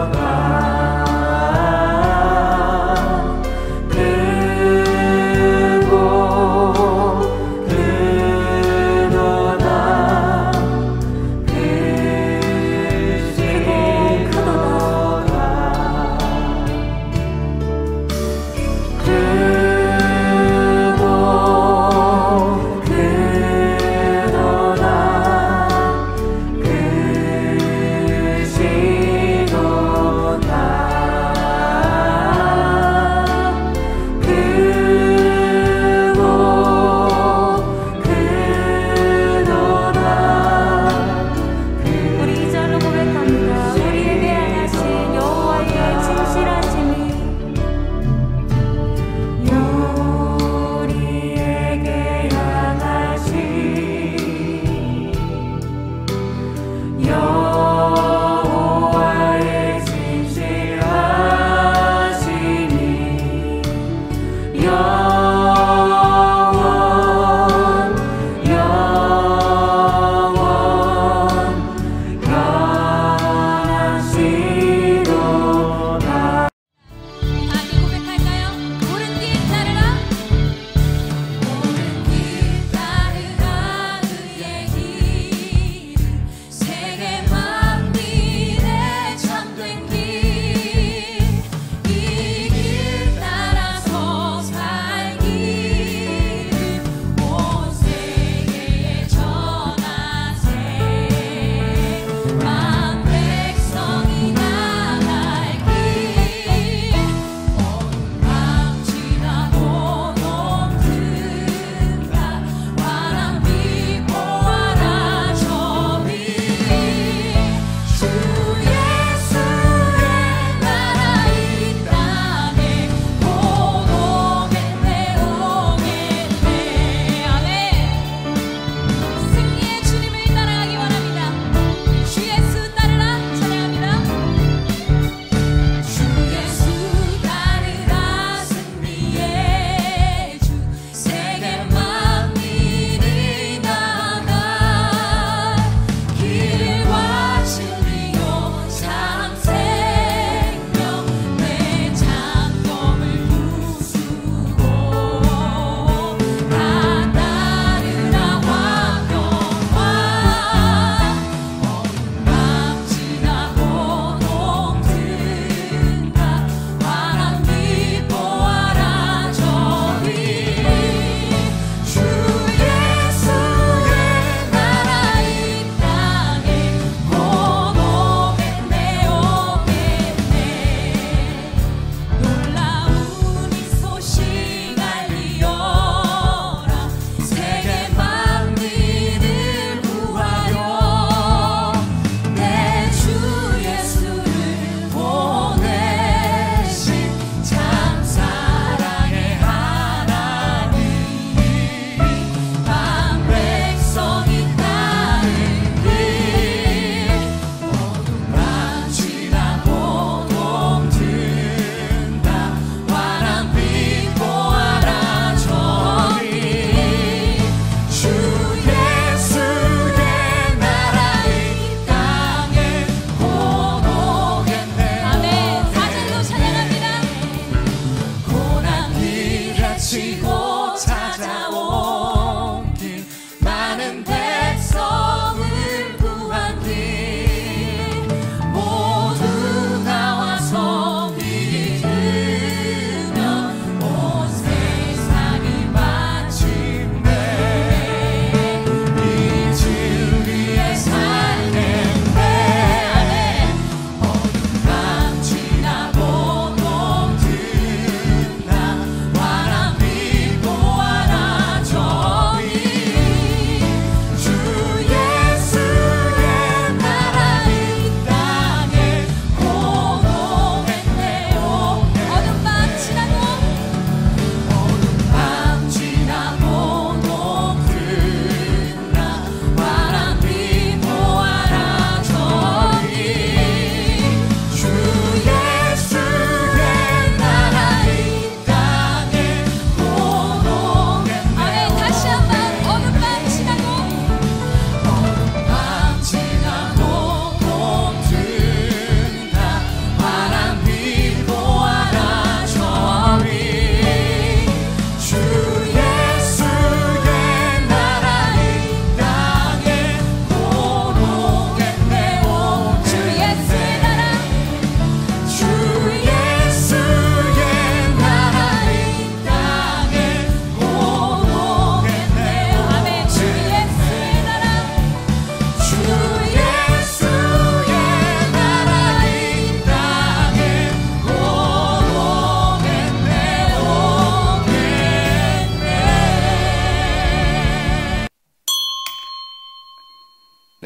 크시도다.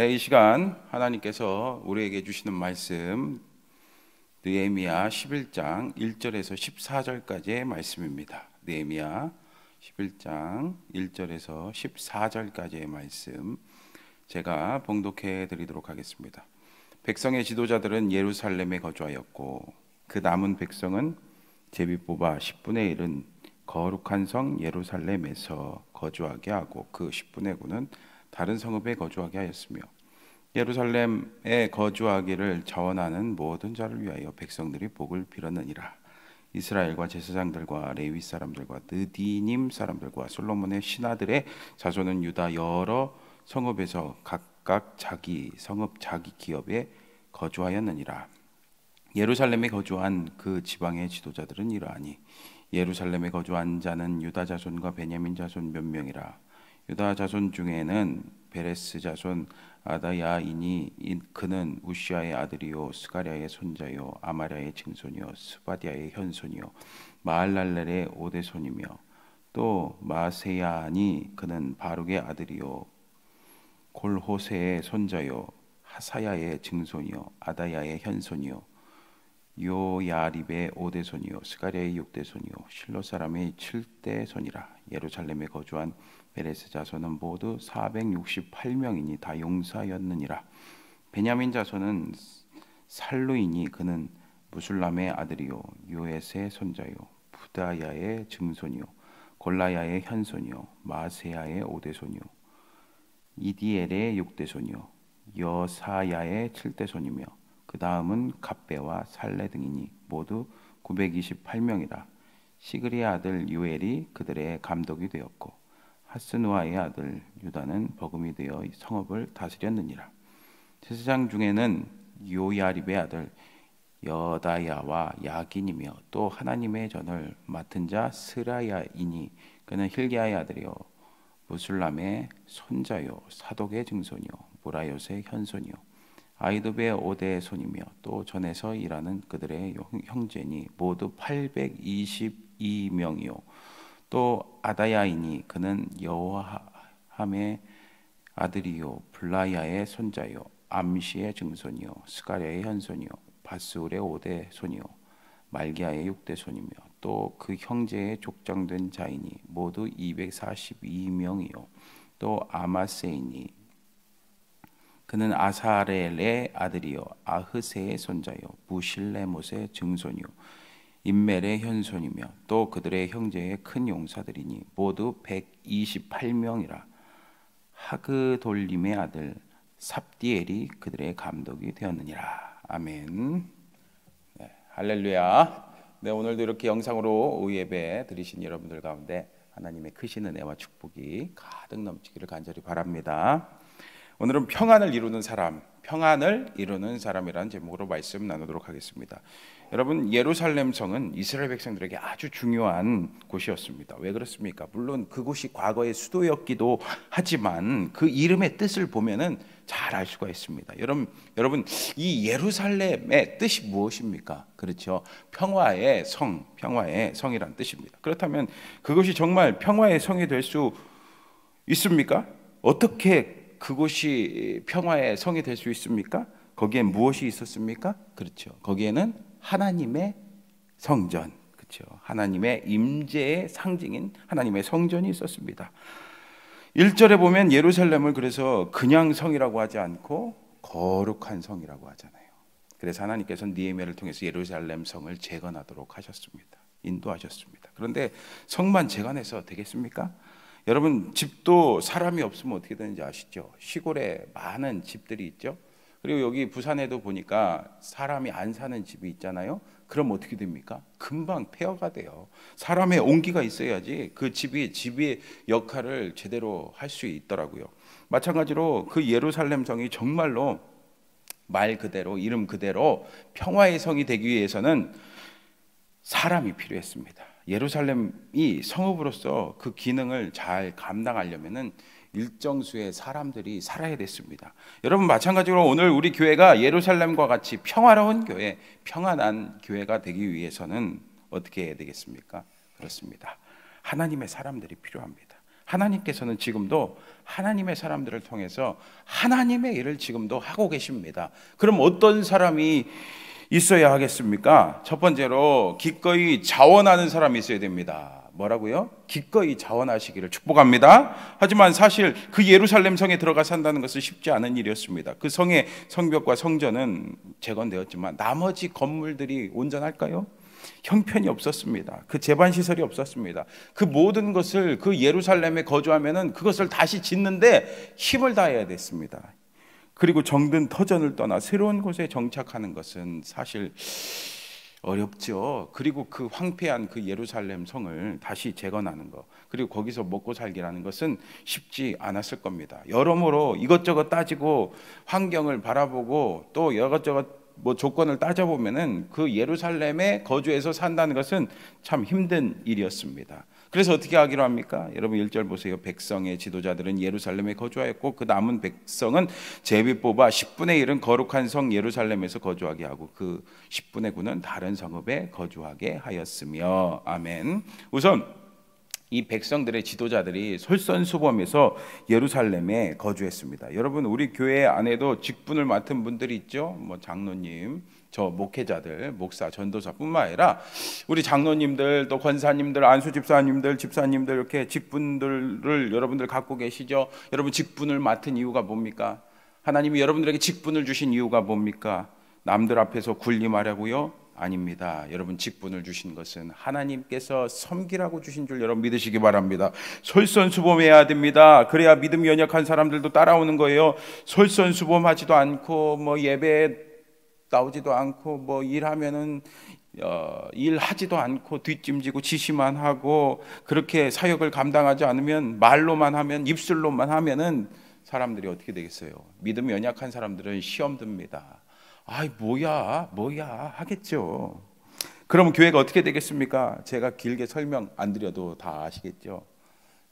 이 시간 하나님께서 우리에게 주시는 말씀 느헤미야 11장 1절에서 14절까지의 말씀입니다. 느헤미야 11장 1절에서 14절까지의 말씀 제가 봉독해 드리도록 하겠습니다. 백성의 지도자들은 예루살렘에 거주하였고 그 남은 백성은 제비 뽑아 10분의 1은 거룩한 성 예루살렘에서 거주하게 하고 그 10분의 9는 다른 성읍에 거주하게 하였으며 예루살렘에 거주하기를 자원하는 모든 자를 위하여 백성들이 복을 빌었느니라. 이스라엘과 제사장들과 레위 사람들과 느디님 사람들과 솔로몬의 신하들의 자손은 유다 여러 성읍에서 각각 자기 성읍 자기 기업에 거주하였느니라. 예루살렘에 거주한 그 지방의 지도자들은 이러하니 예루살렘에 거주한 자는 유다 자손과 베냐민 자손 몇 명이라. 유다 자손 중에는 베레스 자손 아다야이니 그는 우시아의 아들이요 스가랴의 손자요 아마랴의 증손이요 스바디아의 현손이요 마알랄렐의 오대손이며 또 마세야니 그는 바룩의 아들이요 골호세의 손자요 하사야의 증손이요 아다야의 현손이요 요야립의 오대손이요 스가랴의 육대손이요 실로 사람의 칠대손이라. 예루살렘에 거주한 베레스 자손은 모두 468명이니 다 용사였느니라. 베냐민 자손은 살루이니 그는 무술람의 아들이요 요에스의 손자요 부다야의 증손이요 골라야의 현손이요 마세야의 오대손이요 이디엘의 육대손이요 여사야의 칠대손이며 그 다음은 갑배와 살레 등이니 모두 928명이라. 시그리의 아들 유엘이 그들의 감독이 되었고 하스누아의 아들 유다는 버금이 되어 성읍을 다스렸느니라. 제사장 중에는 요야립의 아들 여다야와 야긴이며 또 하나님의 전을 맡은 자 스라야이니 그는 힐기야의 아들이요 무술람의 손자요 사독의 증손이요 모라요스의 현손이요 아이도베의 오대손이며 또 전에서 일하는 그들의 형제니 모두 822명이요 또 아다야이니 그는 여호함의 아들이요 블라야의 손자요 암시의 증손이요 스가랴의 현손이요 바스울의 오대손이요 말기야의 육대손이며 또 그 형제의 족장된 자이니 모두 242명이요 또 아마세이니 그는 아사렐의 아들이요 아흐세의 손자요 부실레못의 증손이요 임멜의 현손이며 또 그들의 형제의 큰 용사들이니 모두 128명이라. 하그돌림의 아들 삽디엘이 그들의 감독이 되었느니라. 아멘. 네, 할렐루야. 네, 오늘도 이렇게 영상으로 예배 드리신 여러분들 가운데 하나님의 크신 은혜와 축복이 가득 넘치기를 간절히 바랍니다. 오늘은 평안을 이루는 사람이라는 제목으로 말씀 나누도록 하겠습니다. 여러분, 예루살렘 성은 이스라엘 백성들에게 아주 중요한 곳이었습니다. 왜 그렇습니까? 물론 그곳이 과거의 수도였기도 하지만 그 이름의 뜻을 보면은 잘 알 수가 있습니다. 여러분, 이 예루살렘의 뜻이 무엇입니까? 그렇죠. 평화의 성이란 뜻입니다. 그렇다면 그것이 정말 평화의 성이 될 수 있습니까? 어떻게 그곳이 평화의 성이 될 수 있습니까? 거기에 무엇이 있었습니까? 그렇죠. 거기에는 하나님의 성전, 그렇죠. 하나님의 임재의 상징인 하나님의 성전이 있었습니다. 1절에 보면 예루살렘을 그래서 그냥 성이라고 하지 않고 거룩한 성이라고 하잖아요. 그래서 하나님께서는 느헤미야를 통해서 예루살렘 성을 재건하도록 하셨습니다. 인도하셨습니다. 그런데 성만 재건해서 되겠습니까? 여러분, 집도 사람이 없으면 어떻게 되는지 아시죠? 시골에 많은 집들이 있죠. 그리고 여기 부산에도 보니까 사람이 안 사는 집이 있잖아요. 그럼 어떻게 됩니까? 금방 폐허가 돼요. 사람의 온기가 있어야지 그 집의 역할을 제대로 할 수 있더라고요. 마찬가지로 그 예루살렘 성이 정말로 말 그대로 이름 그대로 평화의 성이 되기 위해서는 사람이 필요했습니다. 예루살렘이 성읍으로서 그 기능을 잘 감당하려면은 일정 수의 사람들이 살아야 됐습니다. 여러분, 마찬가지로 오늘 우리 교회가 예루살렘과 같이 평화로운 교회, 평안한 교회가 되기 위해서는 어떻게 해야 되겠습니까? 그렇습니다. 하나님의 사람들이 필요합니다. 하나님께서는 지금도 하나님의 사람들을 통해서 하나님의 일을 지금도 하고 계십니다. 그럼 어떤 사람이 있어야 하겠습니까? 첫 번째로 기꺼이 자원하는 사람이 있어야 됩니다. 뭐라고요? 기꺼이 자원하시기를 축복합니다. 하지만 사실 그 예루살렘 성에 들어가 산다는 것은 쉽지 않은 일이었습니다. 그 성의 성벽과 성전은 재건되었지만 나머지 건물들이 온전할까요? 형편이 없었습니다. 그 제반 시설이 없었습니다. 그 모든 것을 그 예루살렘에 거주하면은 그것을 다시 짓는데 힘을 다해야 됐습니다. 그리고 정든 터전을 떠나 새로운 곳에 정착하는 것은 사실 어렵죠. 그리고 그 황폐한 그 예루살렘 성을 다시 재건하는 것, 그리고 거기서 먹고 살기라는 것은 쉽지 않았을 겁니다. 여러모로 이것저것 따지고 환경을 바라보고 또 이것저것 조건을 따져보면은 그 예루살렘에 거주해서 산다는 것은 참 힘든 일이었습니다. 그래서 어떻게 하기로 합니까? 여러분 1절 보세요. 백성의 지도자들은 예루살렘에 거주하였고 그 남은 백성은 제비 뽑아 10분의 1은 거룩한 성 예루살렘에서 거주하게 하고 그 10분의 9는 다른 성읍에 거주하게 하였으며. 아멘. 우선 이 백성들의 지도자들이 솔선수범해서 예루살렘에 거주했습니다. 여러분 우리 교회 안에도 직분을 맡은 분들이 있죠. 장로님, 저 목회자들, 목사, 전도사뿐만 아니라 우리 장로님들, 또 권사님들, 안수 집사님들, 집사님들 이렇게 직분들을 여러분들 갖고 계시죠. 여러분 직분을 맡은 이유가 뭡니까? 하나님이 여러분들에게 직분을 주신 이유가 뭡니까? 남들 앞에서 군림하려고요? 아닙니다. 여러분 직분을 주신 것은 하나님께서 섬기라고 주신 줄 여러분 믿으시기 바랍니다. 솔선수범해야 됩니다. 그래야 믿음이 연약한 사람들도 따라오는 거예요. 솔선수범하지도 않고 예배 나오지도 않고 일하면은 일하지도 않고 뒷짐지고 지시만 하고 그렇게 사역을 감당하지 않으면 말로만 하면 입술로만 하면은 사람들이 어떻게 되겠어요? 믿음이 연약한 사람들은 시험 듭니다. 아이 뭐야 하겠죠. 그러면 교회가 어떻게 되겠습니까? 제가 길게 설명 안 드려도 다 아시겠죠.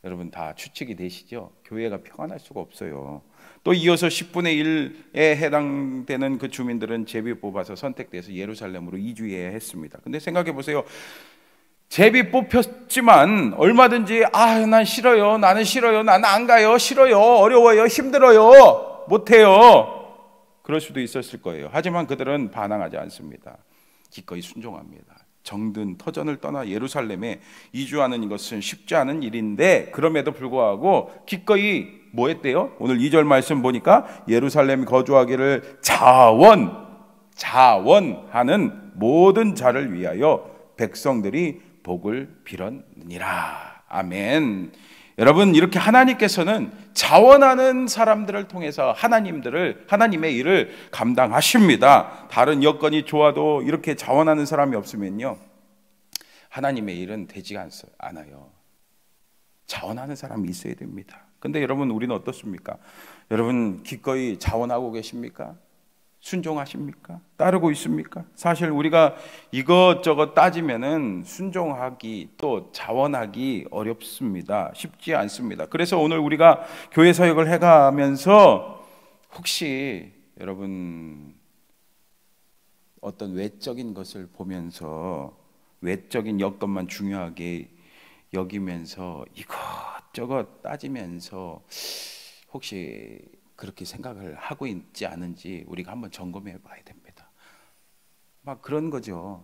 여러분 다 추측이 되시죠? 교회가 평안할 수가 없어요. 또 이어서 10분의 1에 해당되는 그 주민들은 제비 뽑아서 선택돼서 예루살렘으로 이주해야 했습니다. 근데 생각해 보세요. 제비 뽑혔지만 얼마든지 난 싫어요, 나는 싫어요, 나는 안 가요, 싫어요, 어려워요, 힘들어요, 못해요, 그럴 수도 있었을 거예요. 하지만 그들은 반항하지 않습니다. 기꺼이 순종합니다. 정든 터전을 떠나 예루살렘에 이주하는 이것은 쉽지 않은 일인데 그럼에도 불구하고 기꺼이 뭐 했대요? 오늘 2절 말씀 보니까 예루살렘에 거주하기를 자원하는 모든 자를 위하여 백성들이 복을 빌었느니라. 아멘. 여러분 이렇게 하나님께서는 자원하는 사람들을 통해서 하나님의 일을 감당하십니다. 다른 여건이 좋아도 이렇게 자원하는 사람이 없으면요 하나님의 일은 되지 않아요. 자원하는 사람이 있어야 됩니다. 근데 여러분 우리는 어떻습니까? 여러분 기꺼이 자원하고 계십니까? 순종하십니까? 따르고 있습니까? 사실 우리가 이것저것 따지면은 순종하기 또 자원하기 어렵습니다. 쉽지 않습니다. 그래서 오늘 우리가 교회 사역을 해가면서 혹시 여러분 어떤 외적인 것을 보면서 외적인 여건만 중요하게 여기면서 이것저것 따지면서 혹시 그렇게 생각을 하고 있지 않은지 우리가 한번 점검해 봐야 됩니다. 막 그런 거죠.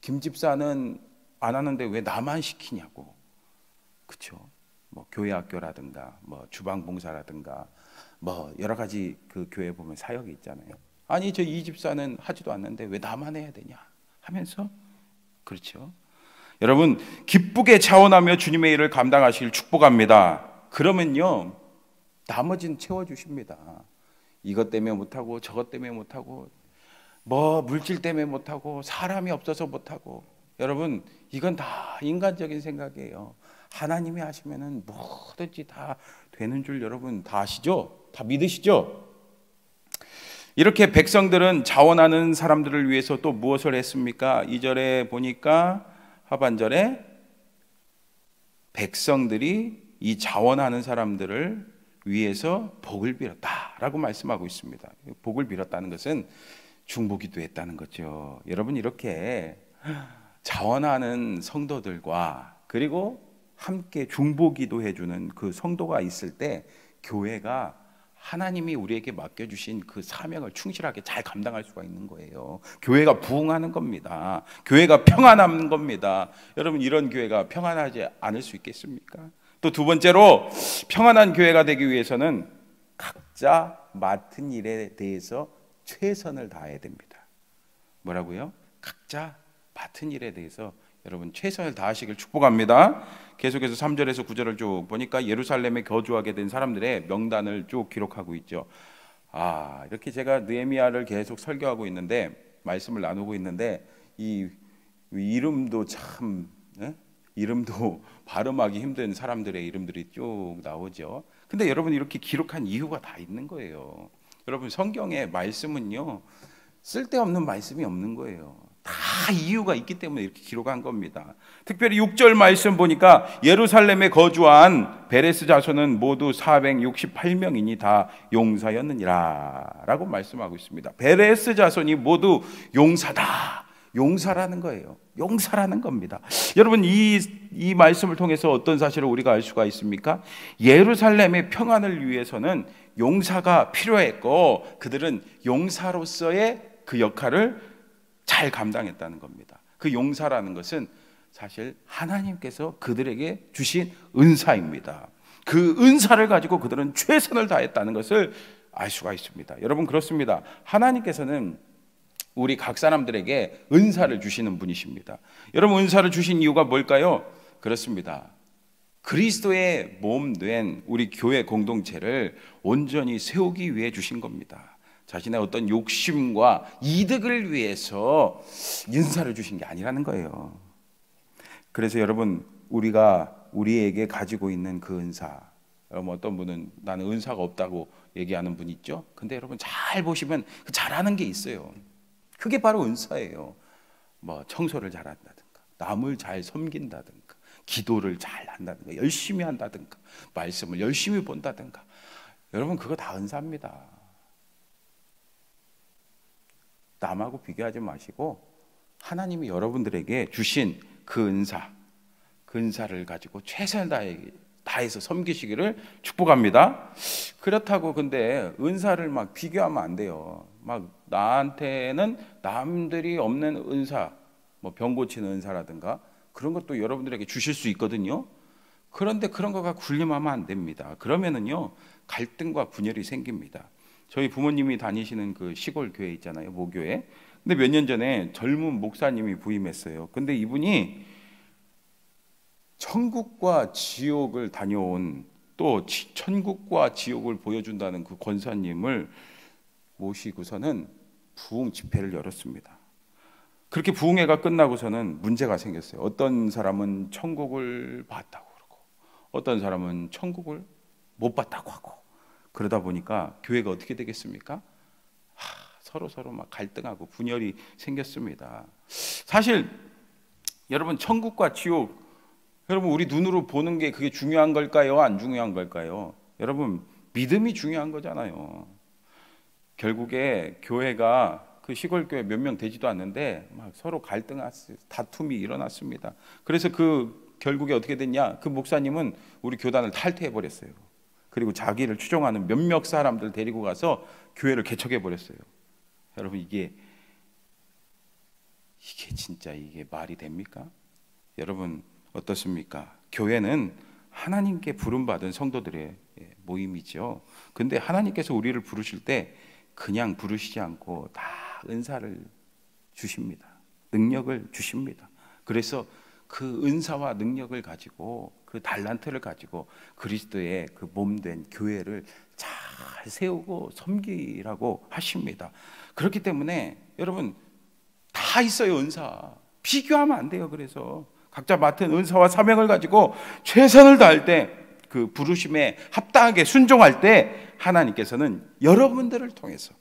김 집사는 안 하는데 왜 나만 시키냐고. 그렇죠? 교회 학교라든가 주방 봉사라든가 여러 가지 그 교회 보면 사역이 있잖아요. 아니 저 이 집사는 하지도 않는데 왜 나만 해야 되냐 하면서. 그렇죠? 여러분 기쁘게 자원하며 주님의 일을 감당하시길 축복합니다. 그러면요 나머지는 채워주십니다. 이것 때문에 못하고 저것 때문에 못하고 물질 때문에 못하고 사람이 없어서 못하고. 여러분 이건 다 인간적인 생각이에요. 하나님이 하시면은 뭐든지 다 되는 줄 여러분 다 아시죠? 다 믿으시죠? 이렇게 백성들은 자원하는 사람들을 위해서 또 무엇을 했습니까? 2절에 보니까 하반절에 백성들이 이 자원하는 사람들을 위해서 복을 빌었다라고 말씀하고 있습니다. 복을 빌었다는 것은 중보기도 했다는 거죠. 여러분 이렇게 자원하는 성도들과 그리고 함께 중보기도 해주는 그 성도가 있을 때 교회가 하나님이 우리에게 맡겨주신 그 사명을 충실하게 잘 감당할 수가 있는 거예요. 교회가 부흥하는 겁니다. 교회가 평안한 겁니다. 여러분, 이런 교회가 평안하지 않을 수 있겠습니까? 또 두 번째로, 평안한 교회가 되기 위해서는 각자 맡은 일에 대해서 최선을 다해야 됩니다. 뭐라고요? 각자 맡은 일에 대해서 여러분 최선을 다하시길 축복합니다. 계속해서 3절에서 9절을 쭉 보니까 예루살렘에 거주하게 된 사람들의 명단을 쭉 기록하고 있죠. 이렇게 제가 느헤미야를 계속 설교하고 있는데, 말씀을 나누고 있는데, 이 이름도 참 이름도 발음하기 힘든 사람들의 이름들이 쭉 나오죠. 근데 여러분, 이렇게 기록한 이유가 다 있는 거예요. 여러분, 성경의 말씀은요, 쓸데없는 말씀이 없는 거예요. 다 이유가 있기 때문에 이렇게 기록한 겁니다. 특별히 6절 말씀 보니까 예루살렘에 거주한 베레스 자손은 모두 468명이니 다 용사였느니라 라고 말씀하고 있습니다. 베레스 자손이 모두 용사다. 용사라는 거예요. 용사라는 겁니다. 여러분, 이 말씀을 통해서 어떤 사실을 우리가 알 수가 있습니까? 예루살렘의 평안을 위해서는 용사가 필요했고, 그들은 용사로서의 그 역할을 잘 감당했다는 겁니다. 그 용사라는 것은 사실 하나님께서 그들에게 주신 은사입니다. 그 은사를 가지고 그들은 최선을 다했다는 것을 알 수가 있습니다. 여러분, 그렇습니다. 하나님께서는 우리 각 사람들에게 은사를 주시는 분이십니다. 여러분, 은사를 주신 이유가 뭘까요? 그렇습니다. 그리스도의 몸 된 우리 교회 공동체를 온전히 세우기 위해 주신 겁니다. 자신의 어떤 욕심과 이득을 위해서 은사를 주신 게 아니라는 거예요. 그래서 여러분, 우리에게 가지고 있는 그 은사, 여러분, 어떤 분은 나는 은사가 없다고 얘기하는 분 있죠. 근데 여러분, 잘 보시면 잘하는 게 있어요. 그게 바로 은사예요. 뭐 청소를 잘한다든가, 남을 잘 섬긴다든가, 기도를 잘 한다든가, 열심히 한다든가, 말씀을 열심히 본다든가, 여러분, 그거 다 은사입니다. 남하고 비교하지 마시고 하나님이 여러분들에게 주신 그 은사를 가지고 최선을 다해서 섬기시기를 축복합니다. 그렇다고 근데 은사를 막 비교하면 안 돼요. 막 나한테는 남들이 없는 은사, 뭐 병 고치는 은사라든가 그런 것도 여러분들에게 주실 수 있거든요. 그런데 그런 거가 군림하면 안 됩니다. 그러면은요, 갈등과 분열이 생깁니다. 저희 부모님이 다니시는 그 시골 교회 있잖아요, 모교회. 근데 몇 년 전에 젊은 목사님이 부임했어요. 근데 이분이 천국과 지옥을 다녀온, 또 천국과 지옥을 보여준다는 그 권사님을 모시고서는 부흥 집회를 열었습니다. 그렇게 부흥회가 끝나고서는 문제가 생겼어요. 어떤 사람은 천국을 봤다고 그러고, 어떤 사람은 천국을 못 봤다고 하고. 그러다 보니까 교회가 어떻게 되겠습니까? 서로 막 갈등하고 분열이 생겼습니다. 사실 여러분, 천국과 지옥, 여러분, 우리 눈으로 보는 게 그게 중요한 걸까요? 안 중요한 걸까요? 여러분, 믿음이 중요한 거잖아요. 결국에 교회가 그 시골 교회 몇 명 되지도 않는데 막 서로 다툼이 일어났습니다. 그래서 그 결국에 어떻게 됐냐? 그 목사님은 우리 교단을 탈퇴해 버렸어요. 그리고 자기를 추종하는 몇몇 사람들 데리고 가서 교회를 개척해 버렸어요. 여러분, 이게 진짜 이게 말이 됩니까? 여러분, 어떻습니까? 교회는 하나님께 부름받은 성도들의 모임이죠. 근데 하나님께서 우리를 부르실 때 그냥 부르시지 않고 다 은사를 주십니다. 능력을 주십니다. 그래서 그 은사와 능력을 가지고, 그 달란트를 가지고 그리스도의 그 몸된 교회를 잘 세우고 섬기라고 하십니다. 그렇기 때문에 여러분, 다 있어요, 은사. 비교하면 안 돼요. 그래서 각자 맡은 은사와 사명을 가지고 최선을 다할 때, 그 부르심에 합당하게 순종할 때 하나님께서는 여러분들을 통해서,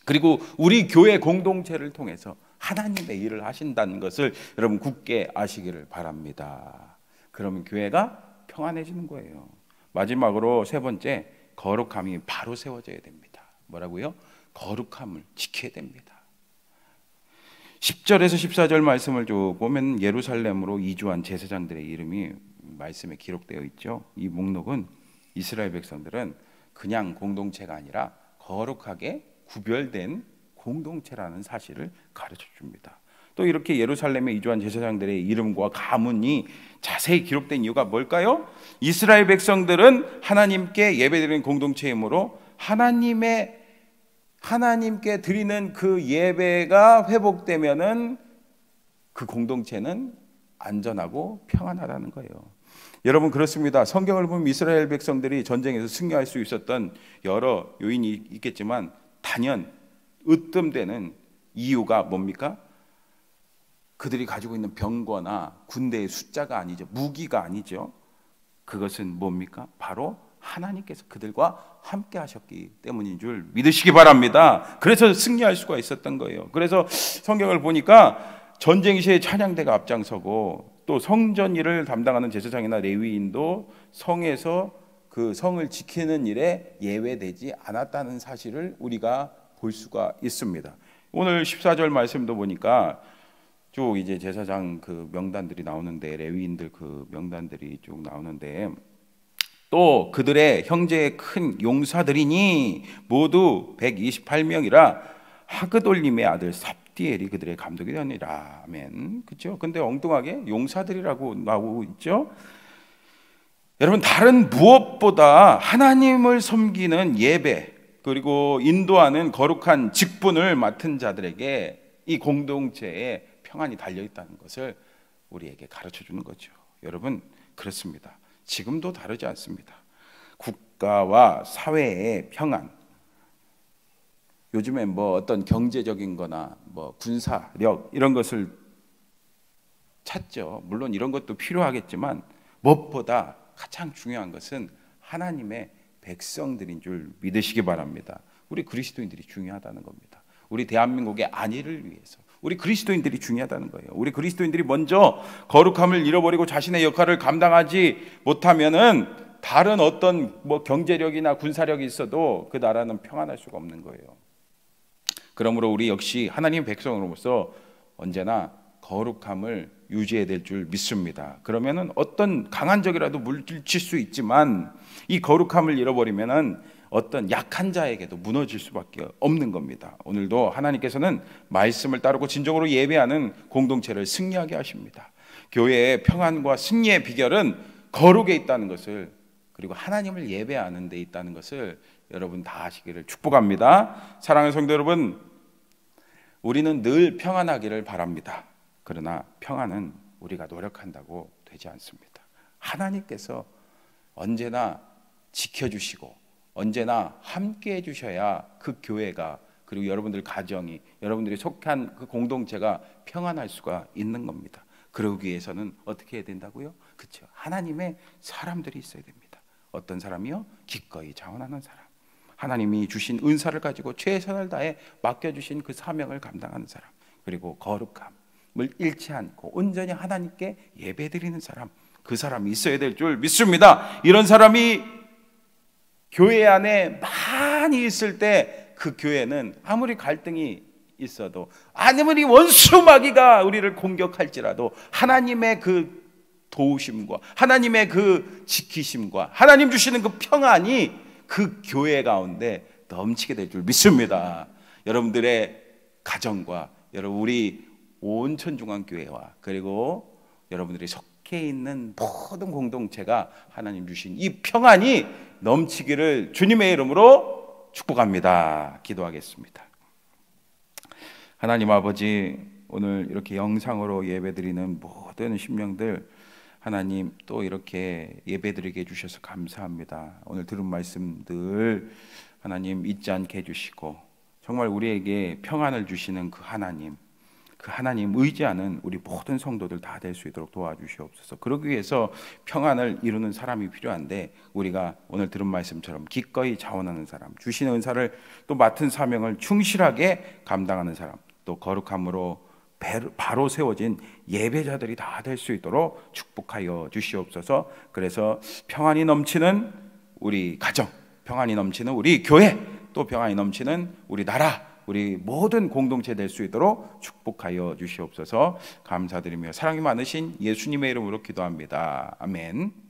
그리고 우리 교회 공동체를 통해서 하나님의 일을 하신다는 것을 여러분 굳게 아시기를 바랍니다. 그러면 교회가 평안해지는 거예요. 마지막으로 세 번째, 거룩함이 바로 세워져야 됩니다. 뭐라고요? 거룩함을 지켜야 됩니다. 10절에서 14절 말씀을 쭉 보면 예루살렘으로 이주한 제사장들의 이름이 말씀에 기록되어 있죠. 이 목록은 이스라엘 백성들은 그냥 공동체가 아니라 거룩하게 구별된 공동체라는 사실을 가르쳐 줍니다. 또 이렇게 예루살렘에 이주한 제사장들의 이름과 가문이 자세히 기록된 이유가 뭘까요? 이스라엘 백성들은 하나님께 예배드리는 공동체이므로 하나님께 드리는 그 예배가 회복되면은 그 공동체는 안전하고 평안하다는 거예요. 여러분, 그렇습니다. 성경을 보면 이스라엘 백성들이 전쟁에서 승리할 수 있었던 여러 요인이 있겠지만 단연 으뜸되는 이유가 뭡니까? 그들이 가지고 있는 병거나 군대의 숫자가 아니죠. 무기가 아니죠. 그것은 뭡니까? 바로 하나님께서 그들과 함께 하셨기 때문인 줄 믿으시기 바랍니다. 그래서 승리할 수가 있었던 거예요. 그래서 성경을 보니까 전쟁 시에 찬양대가 앞장서고 또 성전 일을 담당하는 제사장이나 레위인도 성에서 그 성을 지키는 일에 예외되지 않았다는 사실을 우리가 볼 수가 있습니다. 오늘 14절 말씀도 보니까 쭉 이제 제사장 그 명단들이 나오는데, 레위인들 그 명단들이 쭉 나오는데, 또 그들의 형제의 큰 용사들이니 모두 128명이라 하그돌림의 아들 삽디엘이 그들의 감독이 되니라. 아멘. 그렇죠? 근데 엉뚱하게 용사들이라고 나오고 있죠. 여러분, 다른 무엇보다 하나님을 섬기는 예배 그리고 인도하는 거룩한 직분을 맡은 자들에게 이 공동체에 평안이 달려 있다는 것을 우리에게 가르쳐 주는 거죠. 여러분, 그렇습니다. 지금도 다르지 않습니다. 국가와 사회의 평안, 요즘에 뭐 어떤 경제적인 거나 뭐 군사력 이런 것을 찾죠. 물론 이런 것도 필요하겠지만 무엇보다 가장 중요한 것은 하나님의 백성들인 줄 믿으시기 바랍니다. 우리 그리스도인들이 중요하다는 겁니다. 우리 대한민국의 안위를 위해서 우리 그리스도인들이 중요하다는 거예요. 우리 그리스도인들이 먼저 거룩함을 잃어버리고 자신의 역할을 감당하지 못하면은 다른 어떤 뭐 경제력이나 군사력이 있어도 그 나라는 평안할 수가 없는 거예요. 그러므로 우리 역시 하나님 백성으로서 언제나 거룩함을 유지해야 될 줄 믿습니다. 그러면은 어떤 강한 적이라도 물리칠 수 있지만 이 거룩함을 잃어버리면은 어떤 약한 자에게도 무너질 수밖에 없는 겁니다. 오늘도 하나님께서는 말씀을 따르고 진정으로 예배하는 공동체를 승리하게 하십니다. 교회의 평안과 승리의 비결은 거룩에 있다는 것을, 그리고 하나님을 예배하는 데 있다는 것을 여러분 다 아시기를 축복합니다. 사랑하는 성도 여러분, 우리는 늘 평안하기를 바랍니다. 그러나 평안은 우리가 노력한다고 되지 않습니다. 하나님께서 언제나 지켜주시고 언제나 함께 해주셔야 그 교회가, 그리고 여러분들 가정이, 여러분들이 속한 그 공동체가 평안할 수가 있는 겁니다. 그러기 위해서는 어떻게 해야 된다고요? 그렇죠. 하나님의 사람들이 있어야 됩니다. 어떤 사람이요? 기꺼이 자원하는 사람. 하나님이 주신 은사를 가지고 최선을 다해 맡겨주신 그 사명을 감당하는 사람. 그리고 거룩함을 잃지 않고 온전히 하나님께 예배드리는 사람. 그 사람이 있어야 될 줄 믿습니다. 이런 사람이 교회 안에 많이 있을 때 그 교회는 아무리 갈등이 있어도, 아무리 원수 마귀가 우리를 공격할지라도 하나님의 그 도우심과 하나님의 그 지키심과 하나님 주시는 그 평안이 그 교회 가운데 넘치게 될 줄 믿습니다. 여러분들의 가정과 여러분 우리 온천중앙교회와 그리고 여러분들이 속해 있는 모든 공동체가 하나님 주신 이 평안이 넘치기를 주님의 이름으로 축복합니다. 기도하겠습니다. 하나님 아버지, 오늘 이렇게 영상으로 예배드리는 모든 심령들 하나님 또 이렇게 예배드리게 해주셔서 감사합니다. 오늘 들은 말씀들 하나님 잊지 않게 해주시고 정말 우리에게 평안을 주시는 그 하나님 의지하는 우리 모든 성도들 다 될 수 있도록 도와주시옵소서. 그러기 위해서 평안을 이루는 사람이 필요한데 우리가 오늘 들은 말씀처럼 기꺼이 자원하는 사람, 주시는 은사를 또 맡은 사명을 충실하게 감당하는 사람, 또 거룩함으로 바로 세워진 예배자들이 다 될 수 있도록 축복하여 주시옵소서. 그래서 평안이 넘치는 우리 가정, 평안이 넘치는 우리 교회, 또 평안이 넘치는 우리 나라, 우리 모든 공동체 될 수 있도록 축복하여 주시옵소서. 감사드리며 사랑이 많으신 예수님의 이름으로 기도합니다. 아멘.